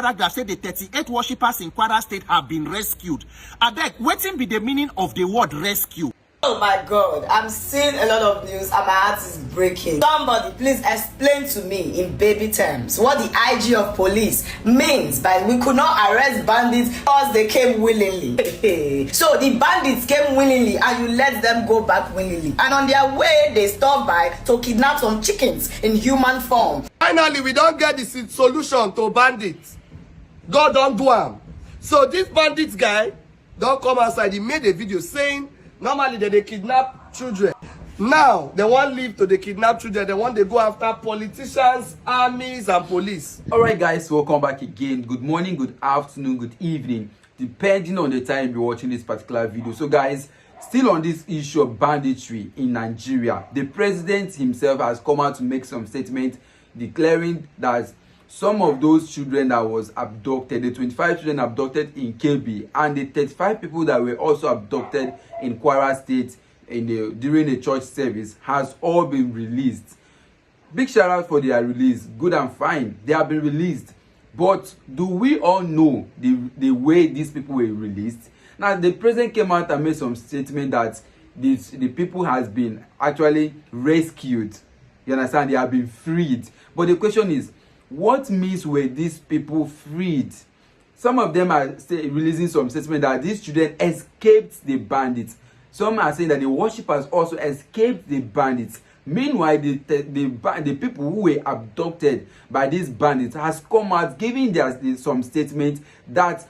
paragraph say the 38 worshippers in Kwara State have been rescued. Abeg, wetin be the meaning of the word rescue? Oh my God, I'm seeing a lot of news and my heart is breaking. Somebody please explain to me in baby terms what the IG of police means by we could not arrest bandits because they came willingly. So the bandits came willingly and you let them go back willingly. And on their way, they stopped by to kidnap some chickens in human form. Finally, we don't get the solution to bandits. God don't do am. So this bandits guy don't come outside. He made a video saying normally they kidnap children. Now they want leave to the kidnap children. They want to go after politicians, armies, and police. Alright guys, welcome back again. Good morning, good afternoon, good evening, depending on the time you're watching this particular video. So guys, still on this issue of banditry in Nigeria, the president himself has come out to make some statement declaring that some of those children that was abducted, the 25 children abducted in KB and the 35 people that were also abducted in Kwara State during the church service has all been released. Big shout out for their release. Good and fine. They have been released. But do we all know the way these people were released? Now, the president came out and made some statement that the people has been actually rescued. You understand? They have been freed. But the question is, what means were these people freed? Some of them are releasing some statement that these children escaped the bandits. Some are saying that the worshippers also escaped the bandits. Meanwhile, the people who were abducted by these bandits has come out giving some statement that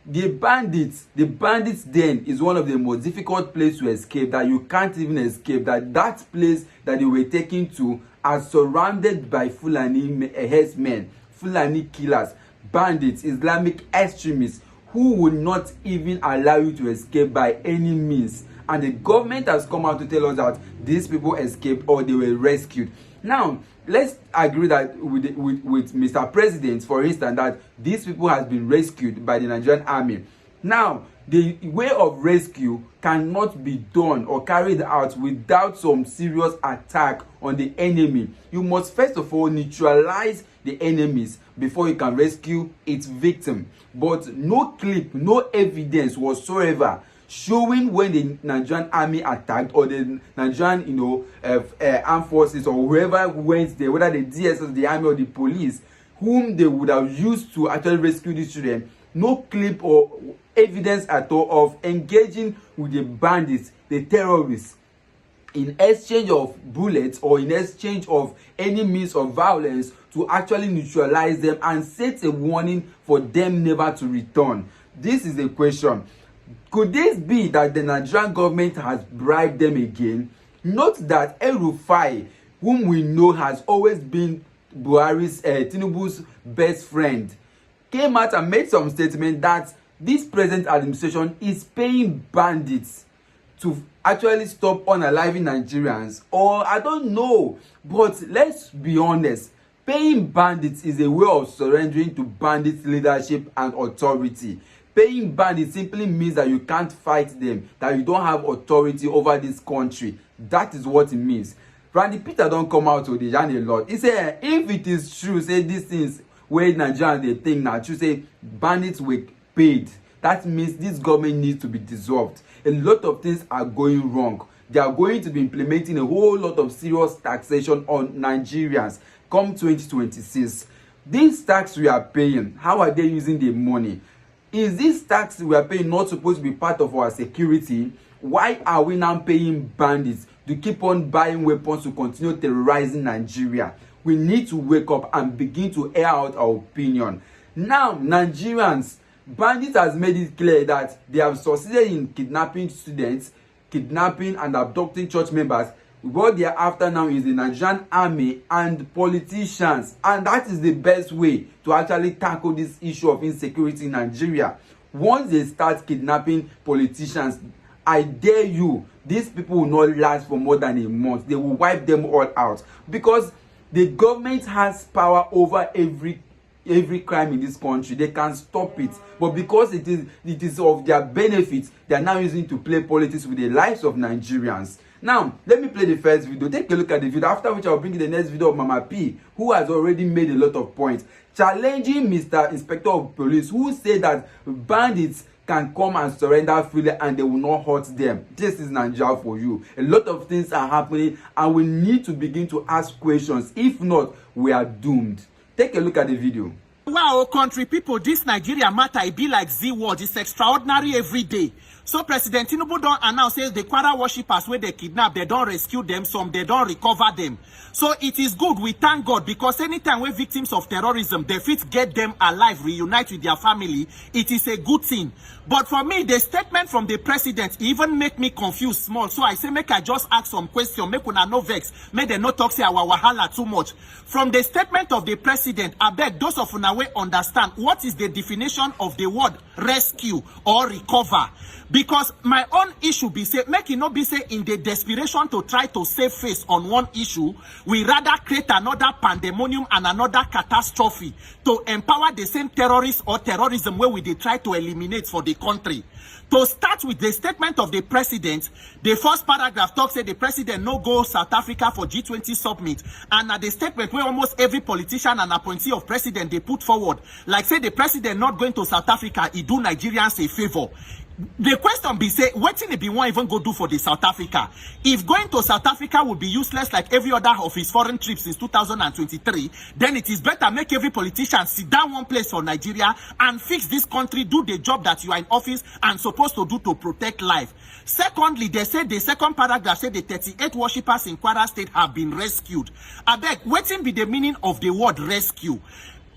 the bandits den is one of the most difficult places to escape, that you can't even escape, that place that they were taken to are surrounded by fulani herdsmen, fulani killers, bandits, Islamic extremists who would not even allow you to escape by any means. And the government has come out to tell us that these people escaped or they were rescued. Now, let's agree that with Mr. President, for instance, that these people has been rescued by the Nigerian army. Now, the way of rescue cannot be done or carried out without some serious attack on the enemy. You must first of all neutralize the enemies before you can rescue its victim. But no clip, no evidence whatsoever showing when the Nigerian army attacked or the Nigerian, armed forces or whoever went there, whether the DSS, the army or the police, whom they would have used to actually rescue these children. No clip or evidence at all of engaging with the bandits, the terrorists, in exchange of bullets or in exchange of any means of violence to actually neutralize them and set a warning for them never to return. This is the question. Could this be that the Nigerian government has bribed them again? Note that El-Rufai, whom we know has always been Tinubu's best friend, came out and made some statement that this present administration is paying bandits to actually stop unaliving Nigerians. Or I don't know, but let's be honest, paying bandits is a way of surrendering to bandits' leadership and authority. Paying bandits simply means that you can't fight them, that you don't have authority over this country. That is what it means. Randy Peter don't come out to the yarn a lot. He said, if it is true, say these things where Nigerians they think now, to say bandits were paid, that means this government needs to be dissolved. A lot of things are going wrong. They are going to be implementing a whole lot of serious taxation on Nigerians come 2026. This tax we are paying, how are they using the money? Is this tax we are paying not supposed to be part of our security? Why are we now paying bandits to keep on buying weapons to continue terrorizing Nigeria? We need to wake up and begin to air out our opinion. Now, Nigerians, bandits has made it clear that they have succeeded in kidnapping students, kidnapping and abducting church members. What they are after now is the Nigerian army and politicians, and that is the best way to actually tackle this issue of insecurity in Nigeria. Once they start kidnapping politicians, I dare you, these people will not last for more than a month. They will wipe them all out because the government has power over every crime in this country. They can stop it, but because it is of their benefits, they are now using to play politics with the lives of Nigerians. Now, let me play the first video. Take a look at the video, after which I'll bring you the next video of Mama P, who has already made a lot of points, challenging Mr. Inspector of Police, who said that bandits can come and surrender freely and they will not hurt them. This is Nigeria for you. A lot of things are happening and we need to begin to ask questions. If not, we are doomed. Take a look at the video. Wow, country people, this Nigeria matter, it be like Z-word. It's extraordinary every day. So President Tinubu don't announce, says the Kwara worshippers where they kidnap, they don't rescue them, some they don't recover them. So it is good, we thank God, because anytime we're victims of terrorism, they fit get them alive, reunite with their family, it is a good thing. But for me, the statement from the president even make me confused small. So I say, make I just ask some question, make una no vex, make they no talk say our wahala too much. From the statement of the president, I beg those of una way understand what is the definition of the word rescue or recover. Because my own issue be say, make it not be say in the desperation to try to save face on one issue, we rather create another pandemonium and another catastrophe to empower the same terrorists or terrorism where we they try to eliminate for the country. To start with the statement of the president, the first paragraph talks say the president no go South Africa for G20 summit, and at the statement where almost every politician and appointee of president they put forward, like say the president not going to South Africa, he do Nigerians a favor. The question be say, what thing be one even go do for the South Africa? If going to South Africa would be useless like every other of his foreign trips since 2023, then it is better make every politician sit down one place for Nigeria and fix this country, do the job that you are in office and supposed to do to protect life. Secondly, they said the second paragraph said the 38 worshippers in Kwara State have been rescued. I beg, what be the meaning of the word rescue?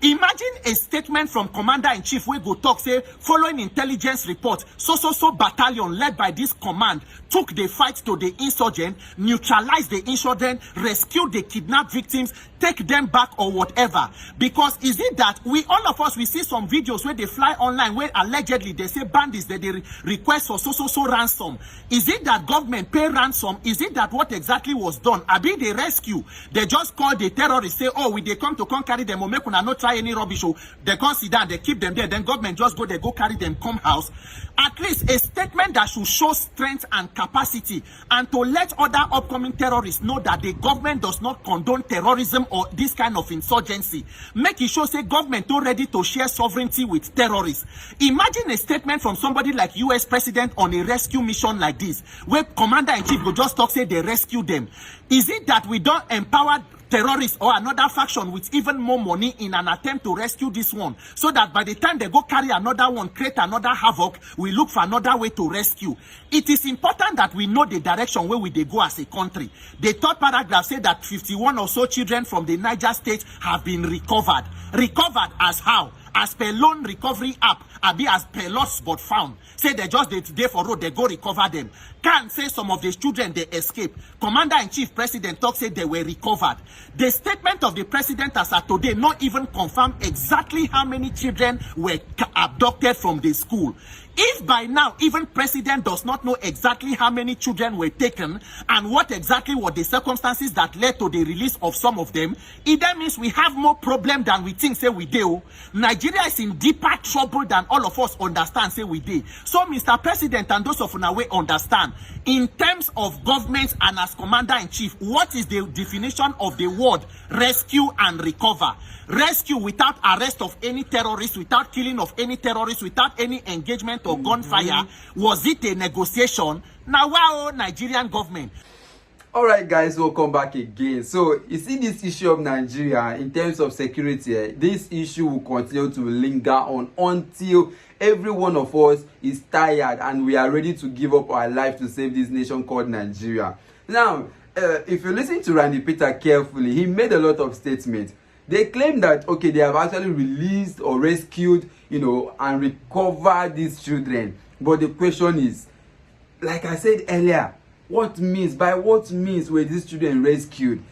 Imagine a statement from Commander-in-Chief where go talk say, following intelligence report, so battalion led by this command took the fight to the insurgent, neutralized the insurgent, rescued the kidnapped victims, take them back or whatever. Because is it that we, all of us, we see some videos where they fly online where allegedly they say bandits that they request for so ransom. Is it that government pay ransom? Is it that what exactly was done? I be the rescue. They just call the terrorists, say, oh, we they come to come carry them or make una not try any rubbish. So they come sit down, they keep them there, then government just go, they go carry them, come house. At least a statement that should show strength and capacity and to let other upcoming terrorists know that the government does not condone terrorism or this kind of insurgency. Make it show say government not ready to share sovereignty with terrorists. Imagine a statement from somebody like US president on a rescue mission like this, where commander-in-chief will just talk say they rescue them. Is it that we don't empower terrorists or another faction with even more money in an attempt to rescue this one, so that by the time they go carry another one, create another havoc, we look for another way to rescue? It is important that we know the direction where we they go as a country. The third paragraph said that 51 or so children from the Niger state have been recovered. Recovered as how? As per loan recovery app, abi as per lost but found. Say they just they for road, they go recover them. Can say some of the children they escape. Commander-in-Chief president talk say they were recovered. The statement of the president as of today not even confirm exactly how many children were abducted from the school. If by now even president does not know exactly how many children were taken and what exactly were the circumstances that led to the release of some of them, it then means we have more problem than we think say we do. Nigeria is in deeper trouble than all of us understand say we do. So Mr. President and those of una way understand, in terms of government and as commander-in-chief, what is the definition of the word rescue and recover? Rescue without arrest of any terrorist, without killing of any terrorist, without any engagement or gunfire. Was it a negotiation? Now, wow, Nigerian government. All right, guys, welcome back again. So you see this issue of Nigeria in terms of security, this issue will continue to linger on until every one of us is tired and we are ready to give up our life to save this nation called Nigeria. Now, if you listen to Randy Peter carefully, he made a lot of statements. They claim that, okay, they have actually released or rescued, and recovered these children. But the question is, like I said earlier, what means were these children rescued?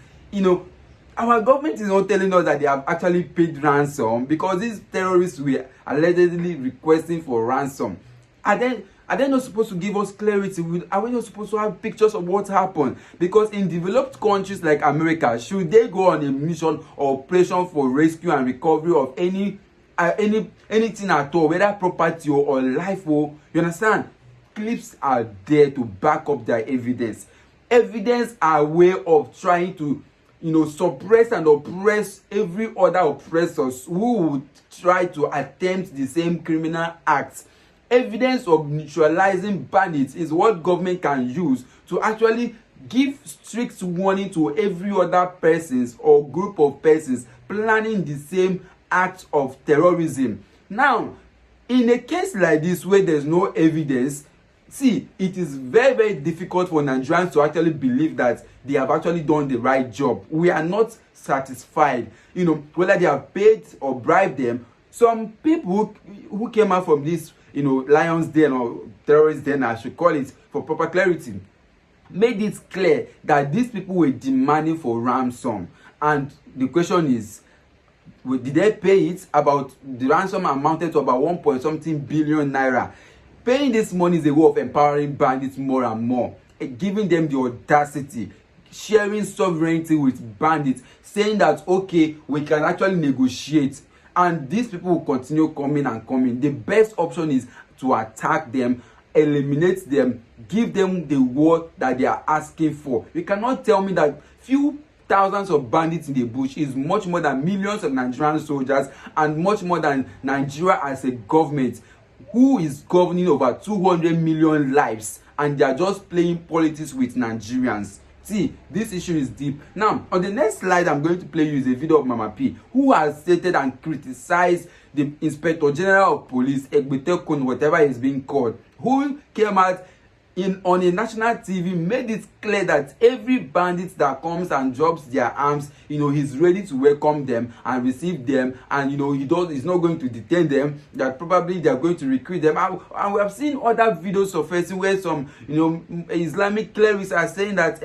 Our government is not telling us that they have actually paid ransom, because these terrorists were allegedly requesting for ransom. Are they not supposed to give us clarity? Are we not supposed to have pictures of what happened? Because in developed countries like America, should they go on a mission or operation for rescue and recovery of anything at all, whether property or life, you understand? Clips are there to back up their evidence. Evidence are a way of trying to, suppress and oppress every other oppressors who would try to attempt the same criminal acts. Evidence of neutralizing bandits is what government can use to actually give strict warning to every other persons or group of persons planning the same act of terrorism. Now, in a case like this where there's no evidence, see, it is very, very difficult for Nigerians to actually believe that they have actually done the right job. We are not satisfied, whether they have paid or bribed them. Some people who came out from this, lion's den or terrorist den, I should call it for proper clarity, made it clear that these people were demanding for ransom. And the question is, did they pay it? About the ransom amounted to about 1.something billion naira. Paying this money is a way of empowering bandits more and more, giving them the audacity, sharing sovereignty with bandits, saying that, okay, we can actually negotiate. And these people will continue coming and coming. The best option is to attack them, eliminate them, give them the word that they are asking for. You cannot tell me that few thousands of bandits in the bush is much more than millions of Nigerian soldiers and much more than Nigeria as a government who is governing over 200 million lives, and they are just playing politics with Nigerians. See, this issue is deep. Now, on the next slide, I'm going to play you is a video of Mama P, who has stated and criticized the Inspector General of Police, Electoral, whatever is being called, who came out on a national TV, made it clear that every bandit that comes and drops their arms, he's ready to welcome them and receive them, and he's not going to detain them, that probably they are going to recruit them. And we have seen other videos surfacing where some Islamic clerics are saying that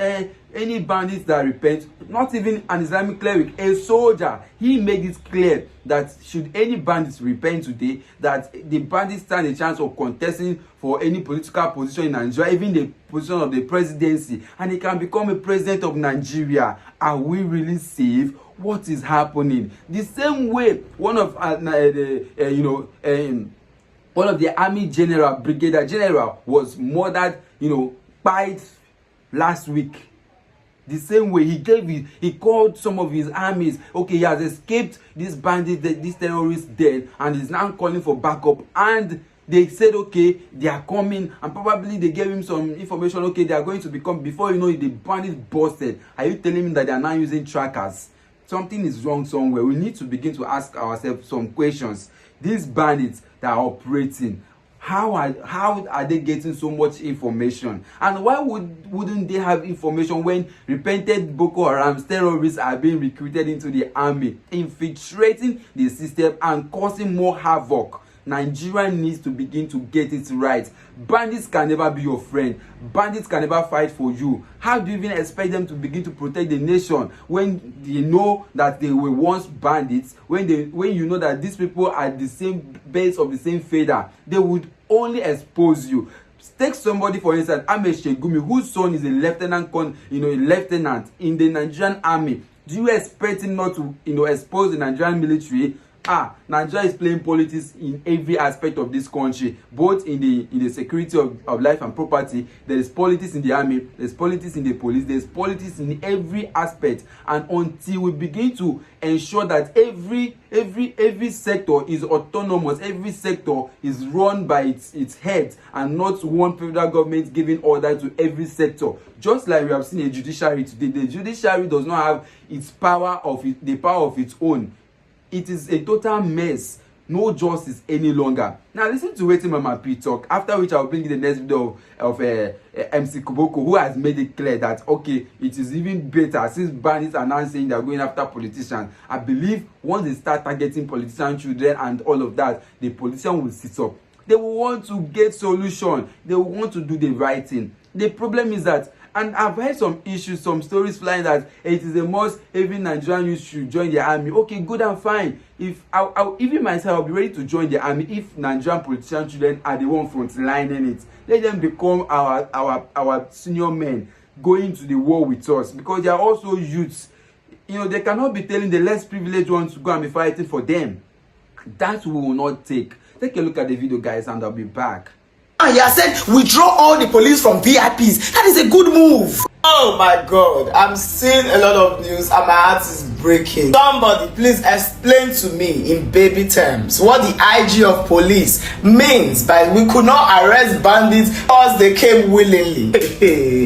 any bandits that repent, not even an Islamic cleric, a soldier, he made it clear that should any bandits repent today, that the bandits stand a chance of contesting for any political position in Nigeria, even the position of the presidency, and he can become a president of Nigeria. Are we really safe? What is happening? The same way one of the army general, brigadier general, was murdered, by last week. The same way he called some of his armies, okay, he has escaped this bandit, this terrorist dead, and he's now calling for backup. And they said, okay, they are coming, and probably they gave him some information, okay, they are going to become, before you know it, the bandit busted. Are you telling me that they are now using trackers? Something is wrong somewhere. We need to begin to ask ourselves some questions. These bandits that are operating, how are they getting so much information? And why wouldn't they have information when repented Boko Haram terrorists are being recruited into the army, infiltrating the system and causing more havoc? Nigeria needs to begin to get it right. Bandits can never be your friend. Bandits can never fight for you. How do you even expect them to begin to protect the nation when you know that they were once bandits? When you know that these people are the same base of the same feather, they would only expose you. Take somebody, for instance, Ahmed Shegumi, whose son is a lieutenant in the Nigerian army. Do you expect him not to expose the Nigerian military? Nigeria is playing politics in every aspect of this country, both in the security of life and property. There is politics in the army, there's politics in the police, there's politics in every aspect. And until we begin to ensure that every sector is autonomous, every sector is run by its head, and not one federal government giving order to every sector, just like we have seen a judiciary today. The judiciary does not have the power of its own. It is a total mess. No justice any longer. Now listen to wetin Mama P talk, after which I will bring you the next video of MC Koboko, who has made it clear that, okay, it is even better since bandits are now saying they are going after politicians. I believe once they start targeting politician children and all of that, the politician will sit up. They will want to get solution. They will want to do the right thing. The problem is that, and I've heard some stories flying that it is a must every Nigerian youth should join the army. Okay, good and fine. If even myself, I'll be ready to join the army if Nigerian politician children are the one frontlining it. Let them become our senior men going to the war with us, because they are also youths. They cannot be telling the less privileged ones to go and be fighting for them. That we will not take. Take a look at the video, guys, and I'll be back. And you said withdraw all the police from VIPs. That is a good move. Oh my God, I'm seeing a lot of news and my heart is breaking. Somebody please explain to me in baby terms what the IG of police means by we could not arrest bandits because they came willingly.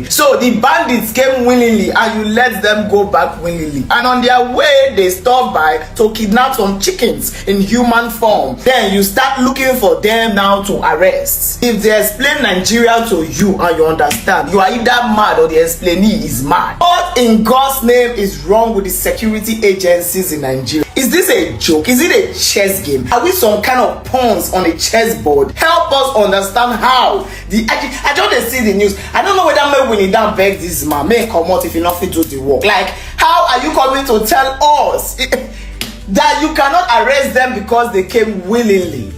So the bandits came willingly and you let them go back willingly. And on their way, they stopped by to kidnap some chickens in human form. Then you start looking for them now to arrest. If they explain Nigeria to you and you understand, you are either mad or the explanee is mad. What in God's name is wrong with the security agencies in Nigeria? Is this a joke? Is it a chess game? Are we some kind of pawns on a chessboard? Help us understand how I just see the news. I don't know whether may Winnie down beg this man may come out if you not fit to the work. Like, how are you coming to tell us that you cannot arrest them because they came willingly?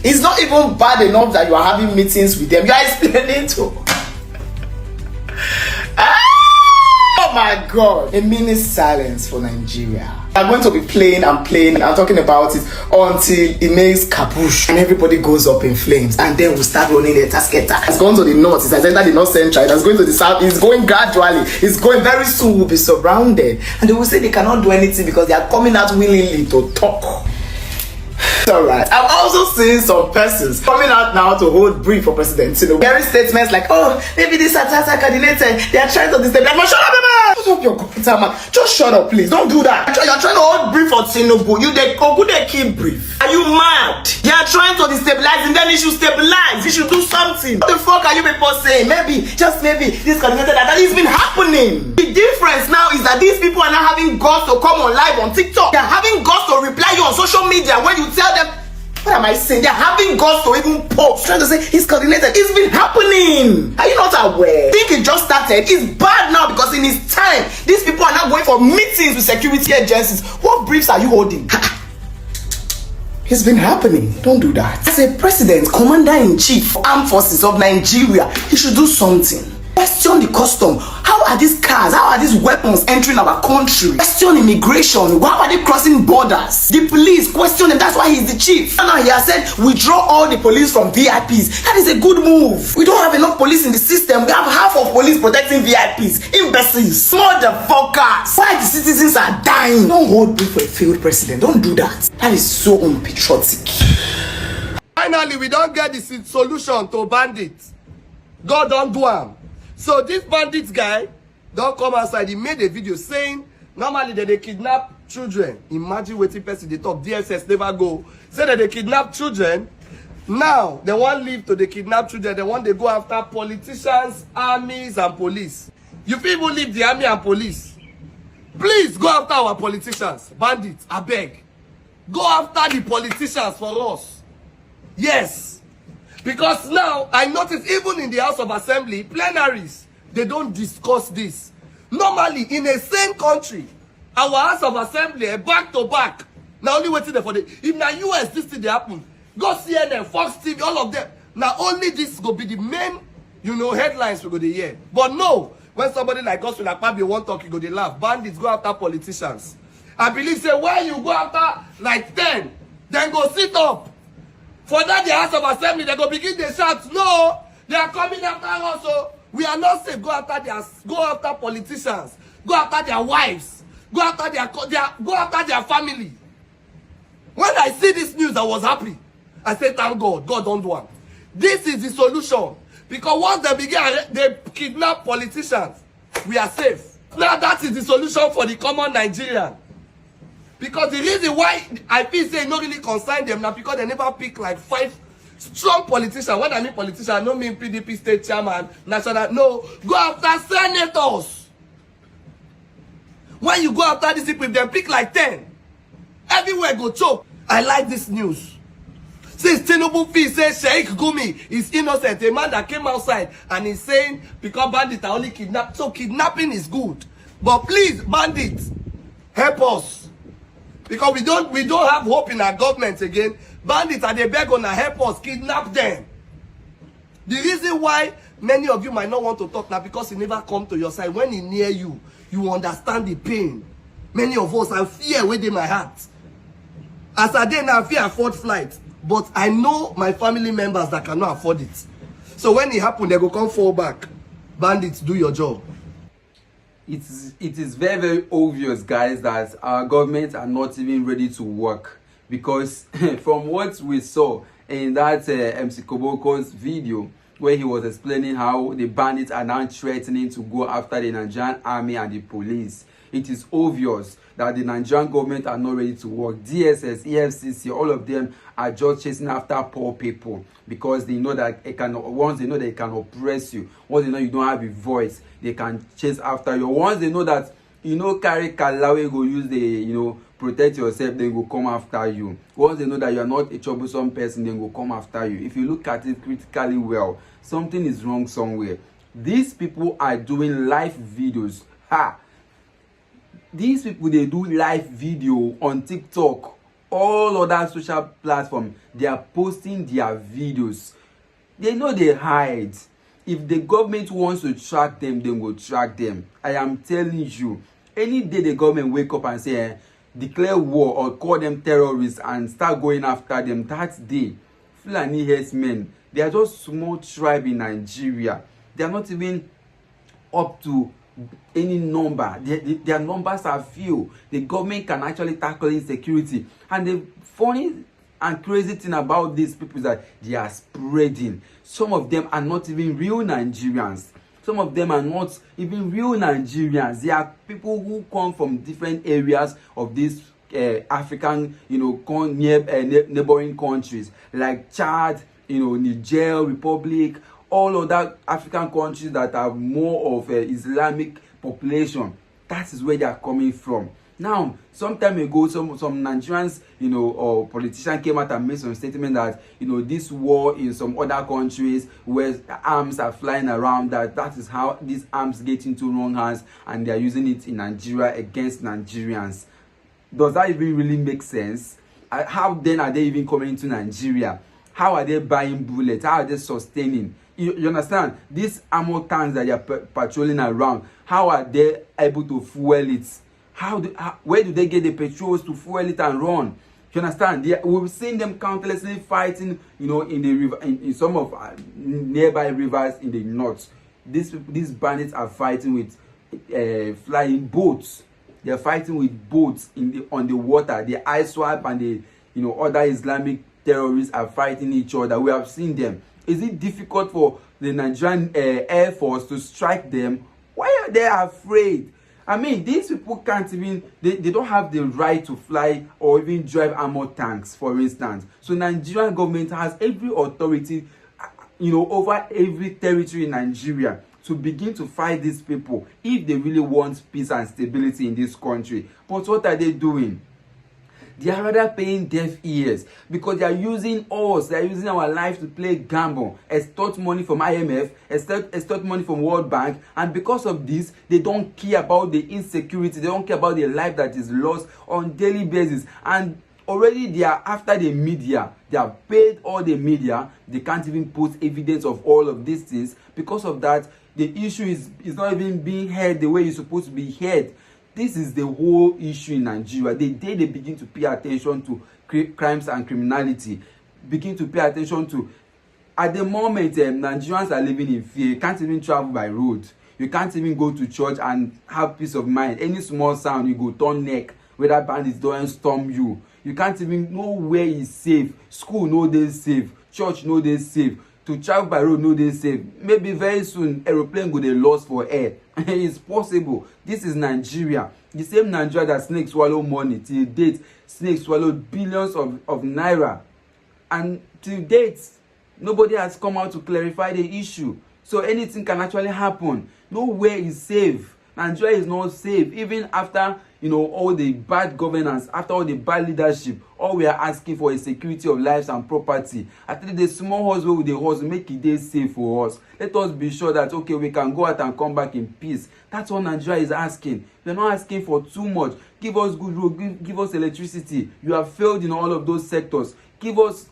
It's not even bad enough that you are having meetings with them. You are explaining to. Oh my God! A minute silence for Nigeria. I'm going to be playing and talking about it until it makes kapoosh and everybody goes up in flames, and then we'll start running the tasketa. It's going to the north, it's entered the north central, it's going to the south, it's going gradually, it's going very soon, we'll be surrounded. And they will say they cannot do anything because they are coming out willingly to talk. Alright, I'm also seeing some persons coming out now to hold brief for President Tinubu. Hearing statements like, oh, maybe this attack coordinator, they are trying to destabilize. Man, shut up, man! Shut up your computer, man. Just shut up, please. Don't do that. You're trying to hold brief for Tinubu. They keep brief. Are you mad? They are trying to destabilize and then he should stabilize. He should do something. What the fuck are you people saying? Maybe, just maybe, this coordinator that has been happening. The difference now is that these people are not having guts to come on live on TikTok. They're having guts to reply you on social media when you tell them. What am I saying? They're having guts to even post, trying to say he's coordinated. It's been happening. Are you not aware? I think it just started. It's bad now because in his time, these people are not going for meetings with security agencies. What briefs are you holding? It's been happening. Don't do that. As a president, commander-in-chief of armed forces of Nigeria, he should do something. Question the custom. How are these cars, how are these weapons entering our country? Question immigration. Why are they crossing borders? The police, question him. That's why he's the chief. And now he has said, withdraw all the police from VIPs. That is a good move. We don't have enough police in the system. We have half of police protecting VIPs. Imbeciles. Motherfuckers. Why the citizens are dying? Don't hold me for a failed president. Don't do that. That is so unpatriotic. Finally, we don't get the solution to bandits. God don't do am. So this bandits guy don't come outside. He made a video saying normally that they kidnap children. Imagine what person they talk. DSS never go. Say that they kidnap children. Now they want leave to the kidnap children. They want to go after politicians, armies, and police. You people leave the army and police. Please go after our politicians. Bandits, I beg. Go after the politicians for us. Yes. Because now, I notice even in the House of Assembly, plenaries, they don't discuss this. Normally, in a same country, our House of Assembly, back to back, now only waiting there for the... If now US, this thing they happen, go CNN, Fox TV, all of them. Now only this will be the main, headlines we go to hear. But no, when somebody like us will probably won't talk, you go to laugh. Bandits go after politicians. I believe, say, why you go after like 10, then go sit up. For that, the House of Assembly, they go begin the shout. No, they are coming after us. So we are not safe. Go after politicians. Go after their wives. Go after their family. When I see this news, I was happy. I said, thank God. God don't do it. This is the solution. Because once they kidnap politicians, we are safe. Now that is the solution for the common Nigerian. Because the reason why I feel say not really concern them now because they never pick like 5 strong politicians. When I mean politicians, I don't mean PDP state chairman, national. No, go after senators. When you go after these people, if they pick like 10, everywhere go choke. I like this news. Since Tinubu fee says Sheikh Gumi is innocent, a man that came outside and is saying because bandits are only kidnapped, so kidnapping is good. But please, bandits, help us. Because we don't have hope in our government again. Bandits are they beg on help us, kidnap them. The reason why many of you might not want to talk now because he never come to your side. When he near you, you understand the pain. Many of us have fear within my heart. As I did now, fear afford flight. But I know my family members that cannot afford it. So when it happen, they go come fall back. Bandits, do your job. it is very, very obvious, guys, that our government are not even ready to work, because from what we saw in that MC Koboko's video, where he was explaining how the bandits are now threatening to go after the Nigerian army and the police, it is obvious that the Nigerian government are not ready to work. DSS, EFCC, all of them are just chasing after poor people, because they know that once they know they can oppress you, once they know you don't have a voice, they can chase after you. Once they know that carry kalawe go use the protect yourself, then go come after you. Once they know that you are not a troublesome person, then go come after you. If you look at it critically well, something is wrong somewhere. These people are doing live videos. These people, they do live video on TikTok, all other social platforms. They are posting their videos. They know they hide. If the government wants to track them, they will track them. I am telling you, any day the government wake up and say declare war or call them terrorists and start going after them, that day, fulani herdsmen, they are just small tribe in Nigeria. They are not even up to any number. Their numbers are few. The government can actually tackle insecurity. And the funny and crazy thing about these people is that they are spreading. Some of them are not even real Nigerians. Some of them are not even real Nigerians. They are people who come from different areas of this African, neighboring countries like Chad, Niger Republic, all other African countries that have more of Islamic population. That is where they are coming from. Now, some time ago, some Nigerians, or politicians came out and made some statement that, this war in some other countries where arms are flying around, that is how these arms get into wrong hands, and they are using it in Nigeria against Nigerians. Does that even really make sense? How then are they even coming into Nigeria? How are they buying bullets? How are they sustaining? You understand? These armor tanks that they are patrolling around, how are they able to fuel it? Where do they get the petrols to fuel it and run? You understand? We've seen them countlessly fighting, in the river, in some of nearby rivers in the north. These bandits are fighting with flying boats. They are fighting with boats on the water. The ISWAP and the other Islamic terrorists are fighting each other. We have seen them. Is it difficult for the Nigerian Air Force to strike them? Why are they afraid? I mean, these people can't even, they don't have the right to fly or even drive armor tanks, for instance. So Nigerian government has every authority, over every territory in Nigeria to begin to fight these people if they really want peace and stability in this country. But what are they doing? They are rather paying deaf ears, because they are using us, they are using our life to play gamble, extort money from IMF, extort money from World Bank, and because of this, they don't care about the insecurity, they don't care about the life that is lost on daily basis. And already they are after the media. They have paid all the media. They can't even put evidence of all of these things. Because of that, the issue is not even being heard the way it's supposed to be heard. This is the whole issue in Nigeria. The day they begin to pay attention to crimes and criminality, begin to pay attention to, at the moment, Nigerians are living in fear. You can't even travel by road. You can't even go to church and have peace of mind. Any small sound, you go turn neck, whether bandits don't storm you. You can't even know where is safe. School, no dey safe. Church, no dey safe. To travel by road, no dey safe. Maybe very soon, aeroplane go dey lost for air. It's possible. This is Nigeria. The same Nigeria that snakes swallow money. Till date, snakes swallowed billions of naira. And till date, nobody has come out to clarify the issue. So anything can actually happen. Nowhere is safe. Nigeria is not safe. Even after all the bad governance, after all the bad leadership, all we are asking for is security of lives and property. At least the small hustle with the hustle, make it day safe for us. Let us be sure that okay, we can go out and come back in peace. That's what Nigeria is asking. We're not asking for too much. Give us good road, give us electricity. You have failed in all of those sectors. Give us,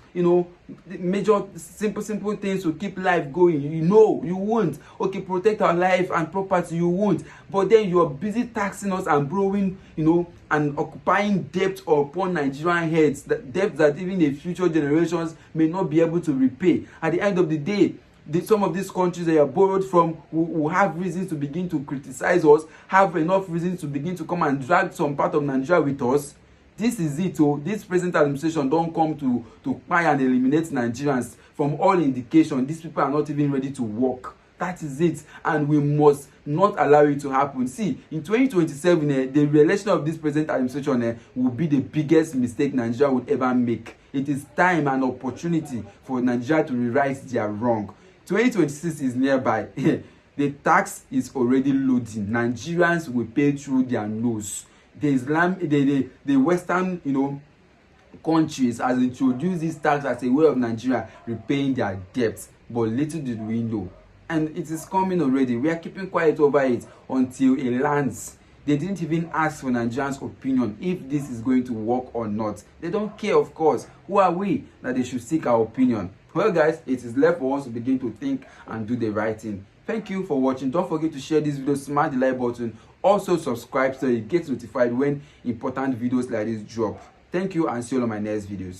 major simple things to keep life going. You won't. Okay, protect our life and property, you won't. But then you are busy taxing us and borrowing, and occupying debt upon Nigerian heads, debt that even the future generations may not be able to repay. At the end of the day, some of these countries that are borrowed from will have reasons to begin to criticize us, have enough reasons to begin to come and drag some part of Nigeria with us. This is it. This present administration don't come to try and eliminate Nigerians. From all indication, these people are not even ready to work. That is it, and we must not allow it to happen. See, in 2027, the re-election of this present administration will be the biggest mistake Nigeria would ever make. It is time and opportunity for Nigeria to rewrite their wrong. 2026 is nearby. The tax is already loading. Nigerians will pay through their nose. The Western, countries has introduced this tax as a way of Nigeria repaying their debts, but little did we know. And it is coming already. We are keeping quiet over it until it lands. They didn't even ask for Nigerians' opinion if this is going to work or not. They don't care, of course. Who are we that they should seek our opinion? Well, guys, it is left for us to begin to think and do the right thing. Thank you for watching. Don't forget to share this video, smash the like button. Also subscribe so you get notified when important videos like this drop. Thank you and see you on my next videos.